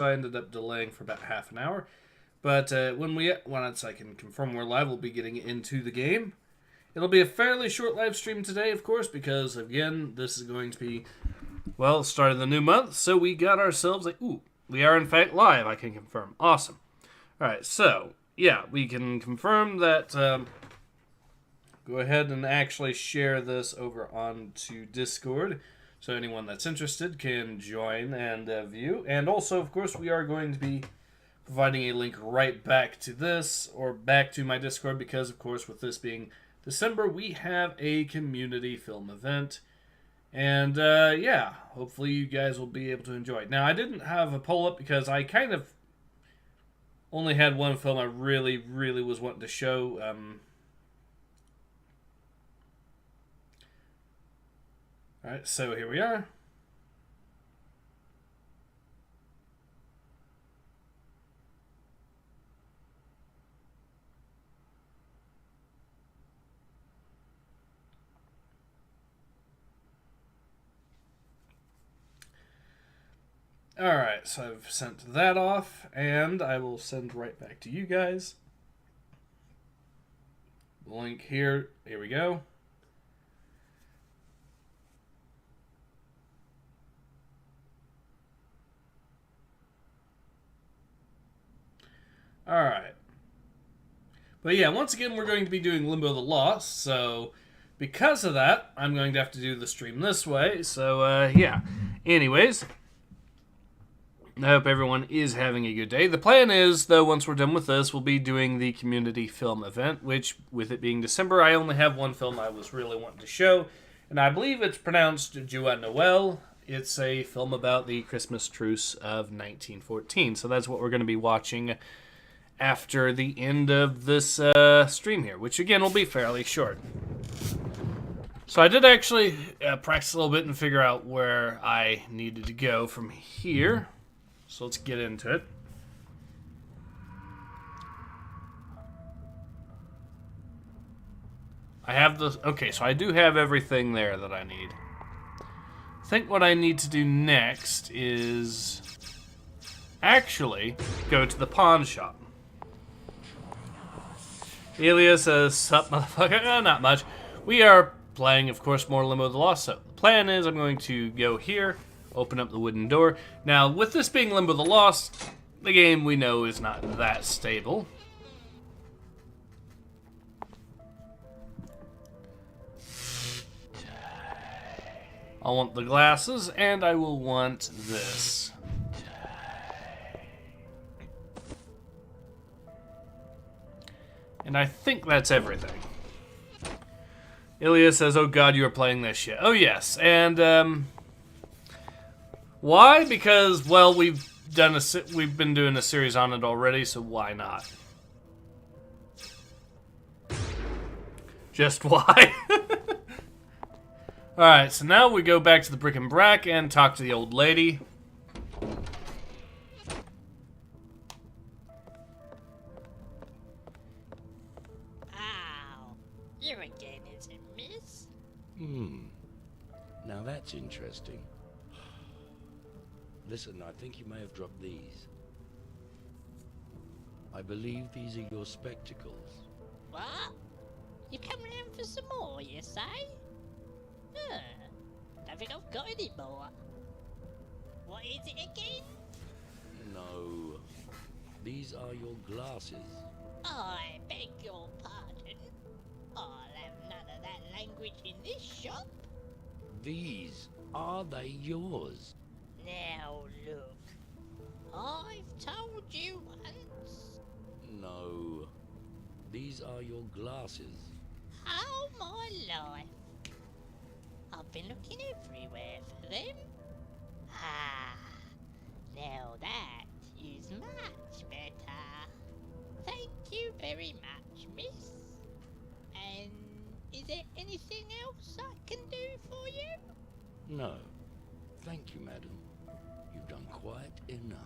I ended up delaying for about half an hour. But once I can confirm we're live, we'll be getting into the game. It'll be a fairly short live stream today, of course, because, again, this is going to be, well, start of the new month. So we got ourselves we are, in fact, live, I can confirm. Awesome. All right, so, yeah, we can confirm that. Go ahead and actually share this over onto Discord, so anyone that's interested can join and view. And also, of course, we are going to be providing a link right back to this, or back to my Discord, because, of course, with this being December, we have a community film event. And, yeah, hopefully you guys will be able to enjoy it. Now, I didn't have a poll up because I kind of only had one film I really, really was wanting to show. Alright, so here we are. Alright, so I've sent that off, and I will send right back to you guys. The link here we go. Alright. But yeah, once again, we're going to be doing Limbo the Lost, so because of that, I'm going to have to do the stream this way, so, yeah. Anyways, I hope everyone is having a good day. The plan is, though, once we're done with this, we'll be doing the community film event, which, with it being December, I only have one film I was really wanting to show, and I believe it's pronounced Joie Noel. It's a film about the Christmas truce of 1914, so that's what we're going to be watching after the end of this stream here, which again will be fairly short. So I did actually practice a little bit and figure out where I needed to go from here. So let's get into it. I have the... Okay, so I do have everything there that I need. I think what I need to do next is actually go to the pawn shop. Elias says, sup, motherfucker? Not much. We are playing, of course, more Limbo the Lost. So the plan is I'm going to go here, open up the wooden door. Now, with this being Limbo the Lost, the game we know is not that stable. I want the glasses, and I will want this. And I think that's everything. Ilya says, oh god, you are playing this shit. Oh yes, and why? Because, well, we've been doing a series on it already, so why not? Just why? Alright, so now we go back to the Brick and Brack and talk to the old lady. Now that's interesting. Listen, I think you may have dropped these. I believe these are your spectacles. What? You come round for some more, you say? Don't think I've got any more. What is it again? No. These are your glasses. I beg your pardon. I'll have none of that language in this shop. These, are they yours? Now look, I've told you once. No. These are your glasses. All my life, I've been looking everywhere for them. Ah, now that is much better. Thank you very much, miss. And is there anything else I can do for you? No. Thank you, madam. You've done quite enough.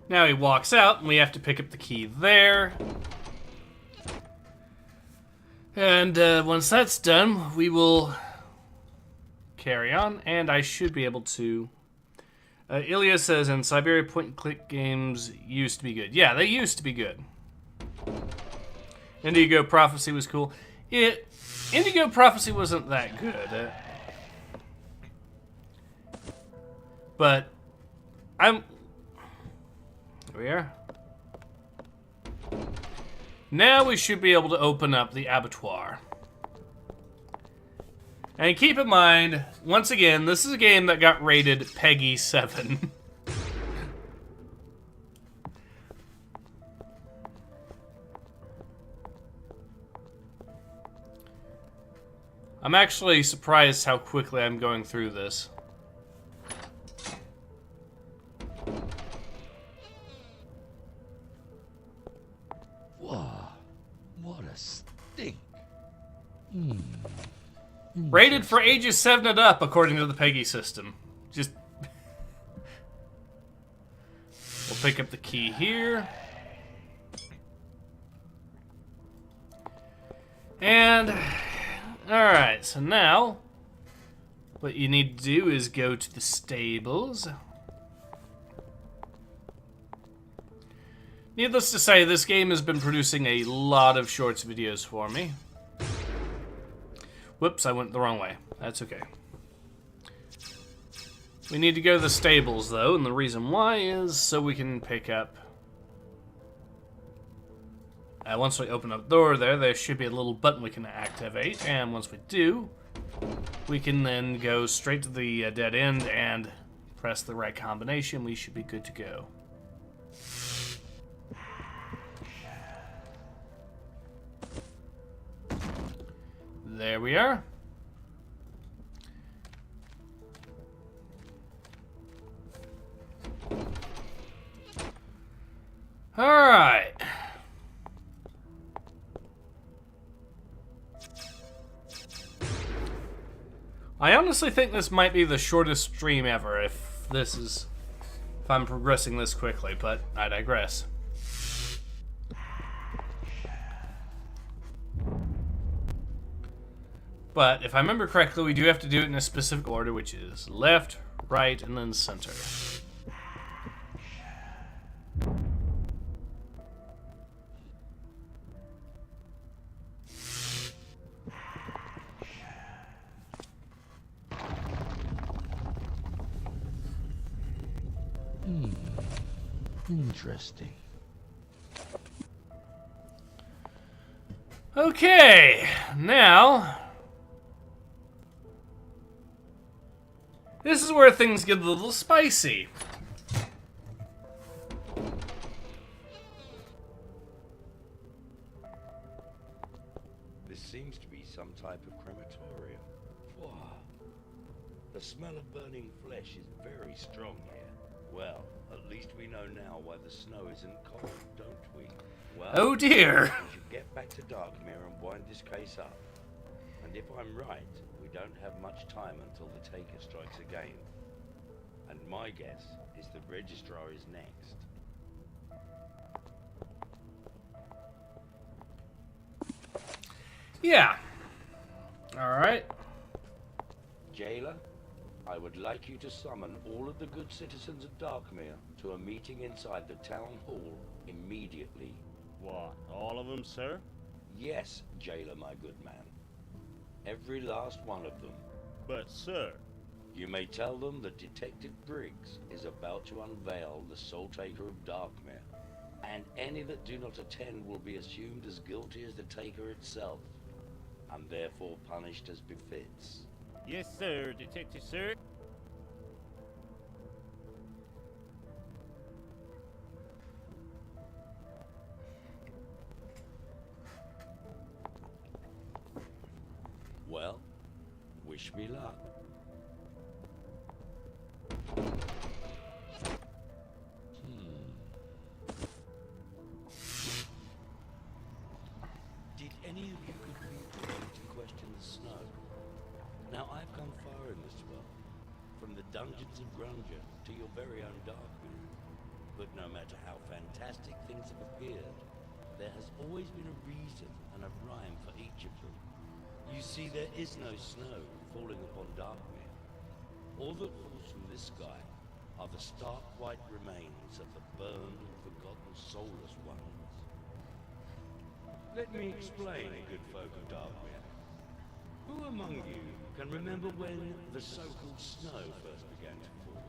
Now he walks out, and we have to pick up the key there. And once that's done, we will carry on, and I should be able to Ilya says, and Siberia point-and-click games used to be good. Yeah, they used to be good. Indigo Prophecy was cool. Indigo Prophecy wasn't that good. But here we are. Now we should be able to open up the abattoir. And keep in mind, once again, this is a game that got rated Peggy 7. I'm actually surprised how quickly I'm going through this. Wow, what a stink. Rated for ages 7 and up, according to the Peggy system. Just... We'll pick up the key here. And... Alright, so now... What you need to do is go to the stables. Needless to say, this game has been producing a lot of shorts videos for me. Whoops, I went the wrong way. That's okay. We need to go to the stables, though, and the reason why is so we can pick up... once we open up the door there should be a little button we can activate, and once we do, we can then go straight to the dead end and press the right combination. We should be good to go. There we are. All right. I honestly think this might be the shortest stream ever if I'm progressing this quickly, but I digress. But if I remember correctly, we do have to do it in a specific order, which is left, right, and then center. Interesting. Okay, now... This is where things get a little spicy. This seems to be some type of crematorium. Wow. The smell of burning flesh is very strong here. Well, at least we know now why the snow isn't cold, don't we? Well, Oh dear. we should get back to Darkmere and wind this case up. And if I'm right, we don't have much time until the Taker strikes again. And my guess is the Registrar is next. Yeah. Alright. Jailer, I would like you to summon all of the good citizens of Darkmere to a meeting inside the town hall immediately. What, all of them, sir? Yes, Jailer, my good man. Every last one of them. But, sir... You may tell them that Detective Briggs is about to unveil the Soul Taker of Darkmere, and any that do not attend will be assumed as guilty as the Taker itself, and therefore punished as befits. Yes, sir, Detective, sir. Well, wish me luck. Did any of you good people want to question the snow? Now, I've come far in this world, from the dungeons of Grunge to your very own Darkmere. But no matter how fantastic things have appeared, there has always been a reason and a rhyme for each of them. You see, there is no snow falling upon Darkmere. All that falls from this sky are the stark white remains of the burned and forgotten soulless ones. Let me explain, good folk of Darkmere. Who among you can remember when the so-called snow first began to fall?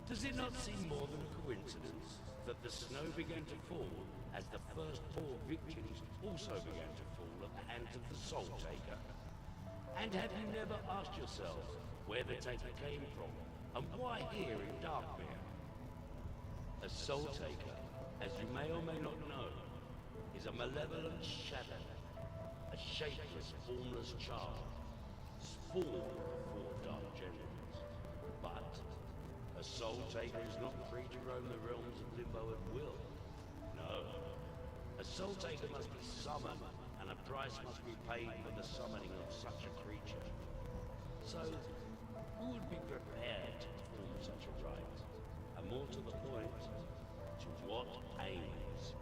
Does it not seem more than a coincidence that the snow began to fall as the first poor victims also began to fall at the hands of the Soul Taker? And have you never asked yourselves where the Taker came from and why here in Darkmere? A Soul Taker, as you may or may not know, is a malevolent shadow, a shapeless, formless child, spawned of four dark generals. But a Soul Taker is not free to roam the realms of Limbo at will. No. A Soul Taker must be summoned, and a price must be paid for the summoning of such a creature. So, who would be prepared to perform such a rite? And more to the point, to what aims?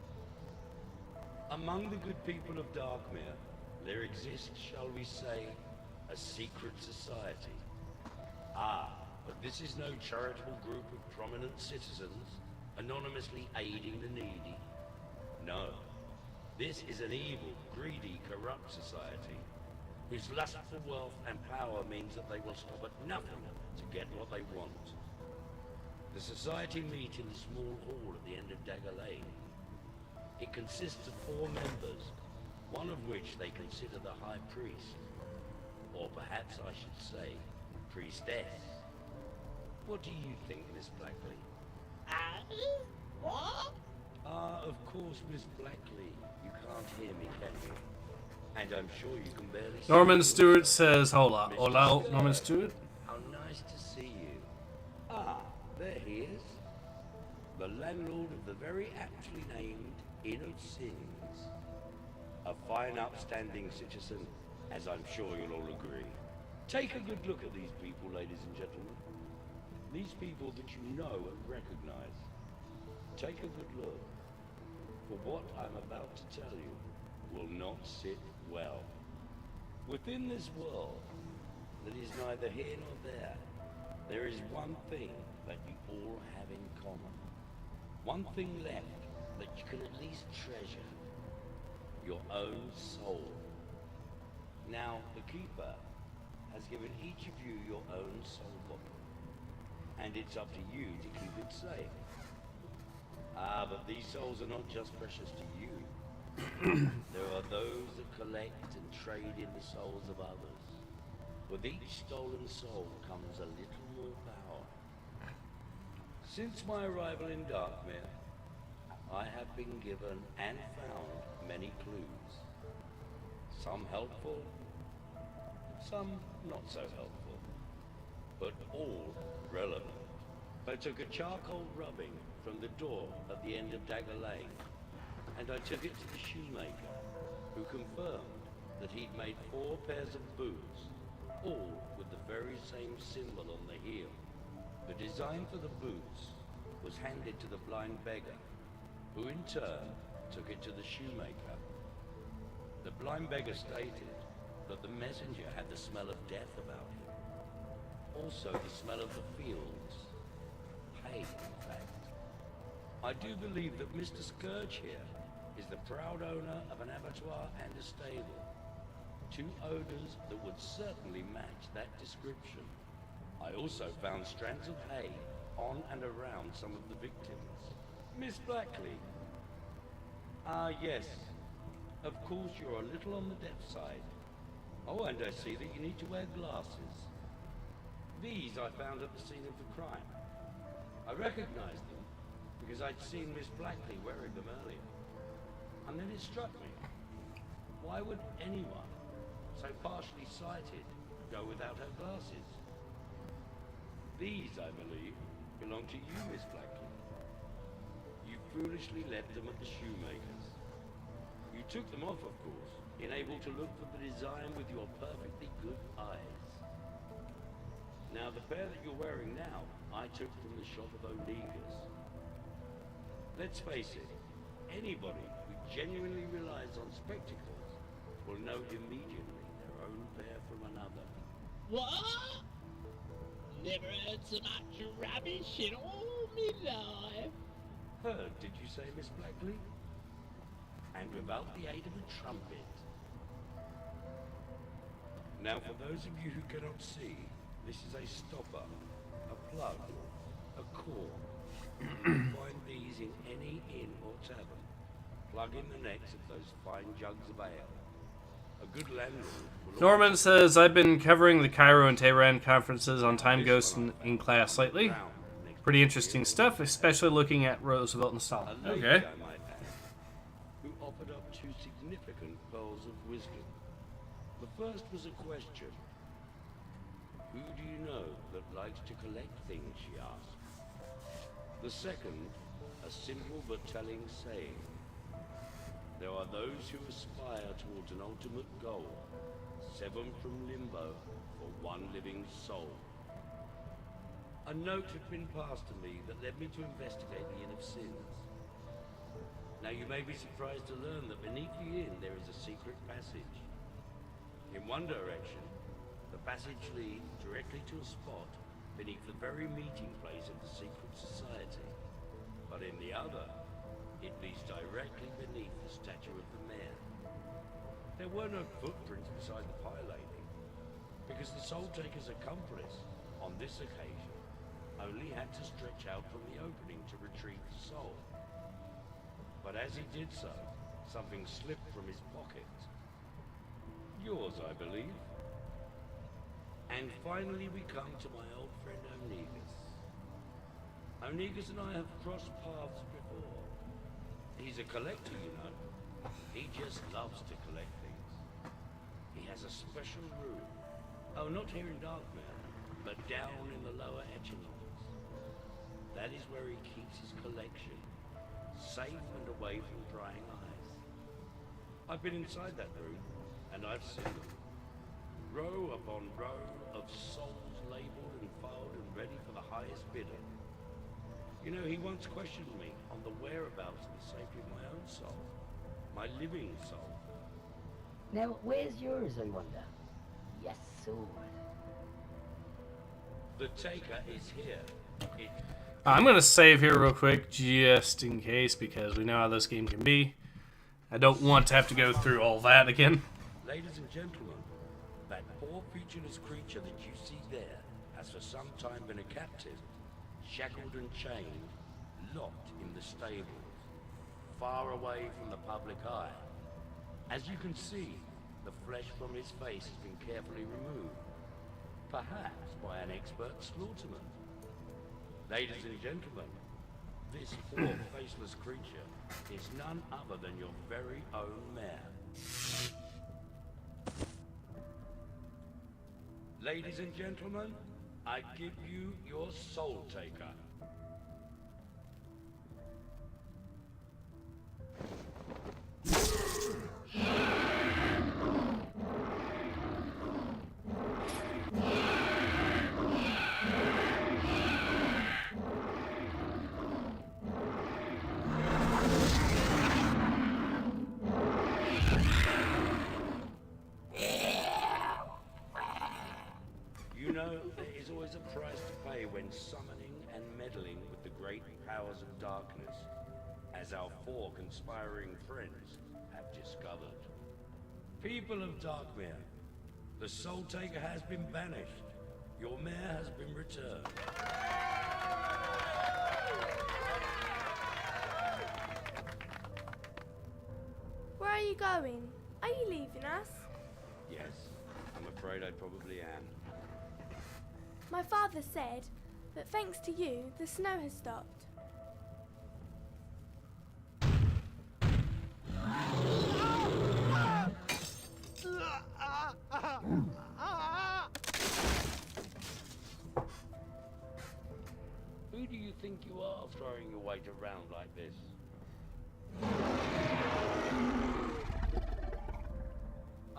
Among the good people of Darkmere, there exists, shall we say, a secret society. Ah, but this is no charitable group of prominent citizens anonymously aiding the needy. No. This is an evil, greedy, corrupt society whose lust for wealth and power means that they will stop at nothing to get what they want. The society meet in the small hall at the end of Dagger Lane. It consists of 4 members, one of which they consider the High Priest, or perhaps I should say, Priestess. What do you think, Miss Blackley? What? Of course, Miss Blackley. You can't hear me, can you? And I'm sure you can barely see Norman me. Stewart says, hola. Hola, Norman Stewart. How nice to see you. Ah, there he is. The landlord of the very aptly named Inn of Sins. A fine, upstanding citizen, as I'm sure you'll all agree. Take a good look at these people, ladies and gentlemen. These people that you know and recognize. Take a good look. For what I'm about to tell you will not sit well. Within this world that is neither here nor there is one thing that you all have in common. One thing left that you can at least treasure. Your own soul. Now, the Keeper has given each of you your own soul book. And it's up to you to keep it safe. Ah, but these souls are not just precious to you. There are those that collect and trade in the souls of others. With each stolen soul comes a little more power. Since my arrival in Darkmere, I have been given and found many clues. Some helpful, some not so helpful, but all relevant. I took a charcoal rubbing from the door at the end of Dagger Lane, and I took it to the shoemaker, who confirmed that he'd made 4 pairs of boots, all with the very same symbol on the heel. The design for the boots was handed to the blind beggar, who in turn took it to the shoemaker. The blind beggar stated that the messenger had the smell of death about him. Also the smell of the fields. Hay, in fact. I do believe that Mr. Scourge here is the proud owner of an abattoir and a stable. 2 odors that would certainly match that description. I also found strands of hay on and around some of the victims. Miss Blackley. Ah, yes. Of course you're a little on the deaf side. Oh, and I see that you need to wear glasses. These I found at the scene of the crime. I recognized them because I'd seen Miss Blackley wearing them earlier. And then it struck me. Why would anyone, so partially sighted, go without her glasses? These, I believe, belong to you, Miss Blackley. You foolishly left them at the shoemaker's. You took them off, of course, enabled to look for the design with your perfectly good eyes. Now, the pair that you're wearing now, I took from the shop of Omega's. Let's face it, anybody who genuinely relies on spectacles will know immediately their own pair from another. What? Never heard so much rubbish in all me life. Heard, did you say, Miss Blackley? And without the aid of a trumpet. Now, for those of you who cannot see, this is a stopper, a plug, a cord. You can find these in any inn or tavern. Plug in the necks of those fine jugs of ale. A good landlord will Norman says, I've been covering the Cairo and Tehran conferences on Time Ghost in class lately. Pretty interesting stuff, especially looking at Roosevelt and Stalin. a lady, Okay. I might add, who offered up two significant pearls of wisdom. The first was a question. Who do you know that likes to collect things, she asked. The second, a simple but telling saying. There are those who aspire towards an ultimate goal, seven from Limbo for one living soul. A note had been passed to me that led me to investigate the Inn of Sins. Now you may be surprised to learn that beneath the inn there is a secret passage. In one direction, the passage leads directly to a spot beneath the very meeting place of the secret society. But in the other, it leads directly beneath the statue of the mayor. There were no footprints beside the pie lady, because the Soul Taker's accomplice, on this occasion, only had to stretch out from the opening to retrieve the soul. But as he did so, something slipped from his pocket. Yours, I believe. And finally we come to my old friend Onegas. Onegas and I have crossed paths before. He's a collector, you know. He just loves to collect things. He has a special room. Oh, not here in Darkmare, but down in the lower echelons. That is where he keeps his collection, safe and away from prying eyes. I've been inside that room, and I've seen them. Row upon row of souls labeled and filed and ready for the highest bidder. You know, he once questioned me on the whereabouts of the safety of my own soul. My living soul. Now, where's yours, I wonder? Yes, so. The taker is here. I'm going to save here real quick, just in case, because we know how this game can be. I don't want to have to go through all that again. Ladies and gentlemen, that poor featureless creature that you see there has for some time been a captive, shackled and chained, locked in the stables, far away from the public eye. As you can see, the flesh from his face has been carefully removed, perhaps by an expert slaughterman. Ladies and gentlemen, this poor faceless creature is none other than your very own mare. Ladies and gentlemen, I give you your Soul Taker. You know, there is always a price to pay when summoning and meddling with the great powers of darkness, as our four conspiring friends have discovered. People of Darkmere, the Soul Taker has been banished. Your mare has been returned. Where are you going? Are you leaving us? Yes, I'm afraid I probably am. My father said that thanks to you, the snow has stopped. Who do you think you are throwing your weight around like this?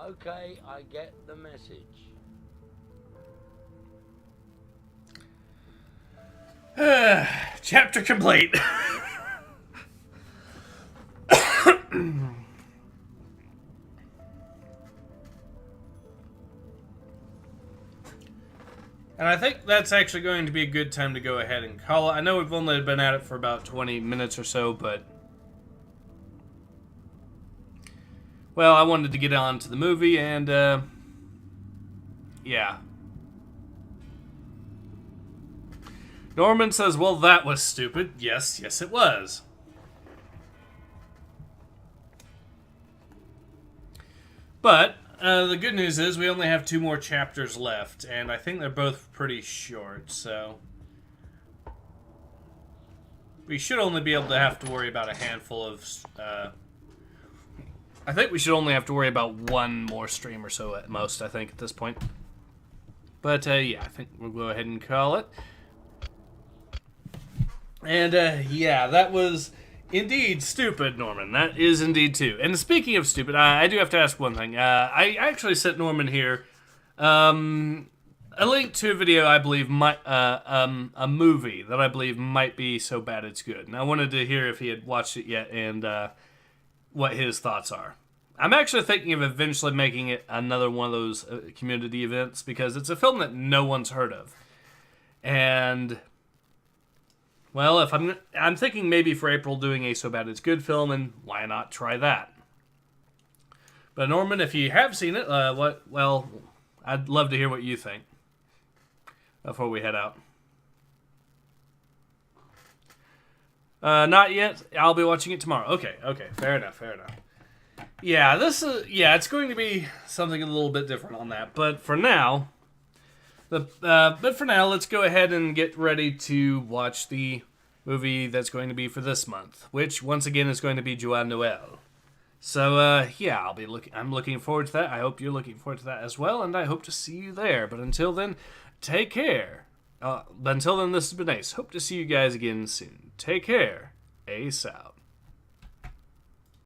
Okay, I get the message. Chapter complete. And And I think that's actually going to be a good time to go ahead and call it. I know we've only been at it for about 20 minutes or so, but... Well, I wanted to get on to the movie, and, yeah. Norman says, well, that was stupid. Yes, it was. But... the good news is we only have 2 more chapters left, and I think they're both pretty short, so... We should only be able to have to worry about a handful of... I think we should only have to worry about 1 more stream or so at most, I think, at this point. But, yeah, I think we'll go ahead and call it. And, yeah, that was... Indeed, stupid, Norman. That is indeed too. And speaking of stupid, I do have to ask one thing. I actually sent Norman here a link to a video I believe might, a movie that I believe might be so bad it's good. And I wanted to hear if he had watched it yet and what his thoughts are. I'm actually thinking of eventually making it another one of those community events because it's a film that no one's heard of. And... Well, if I'm thinking maybe for April doing a So Bad It's Good film, and why not try that? But Norman, if you have seen it, well, I'd love to hear what you think before we head out. Not yet. I'll be watching it tomorrow. Okay, fair enough. Yeah, it's going to be something a little bit different on that. But for now, let's go ahead and get ready to watch the movie that's going to be for this month, which once again is going to be Joyeux Noël. So yeah, I'm looking forward to that. I hope you're looking forward to that as well, and I hope to see you there. But until then, take care. But until then, this has been Ace. Hope to see you guys again soon. Take care. Ace out.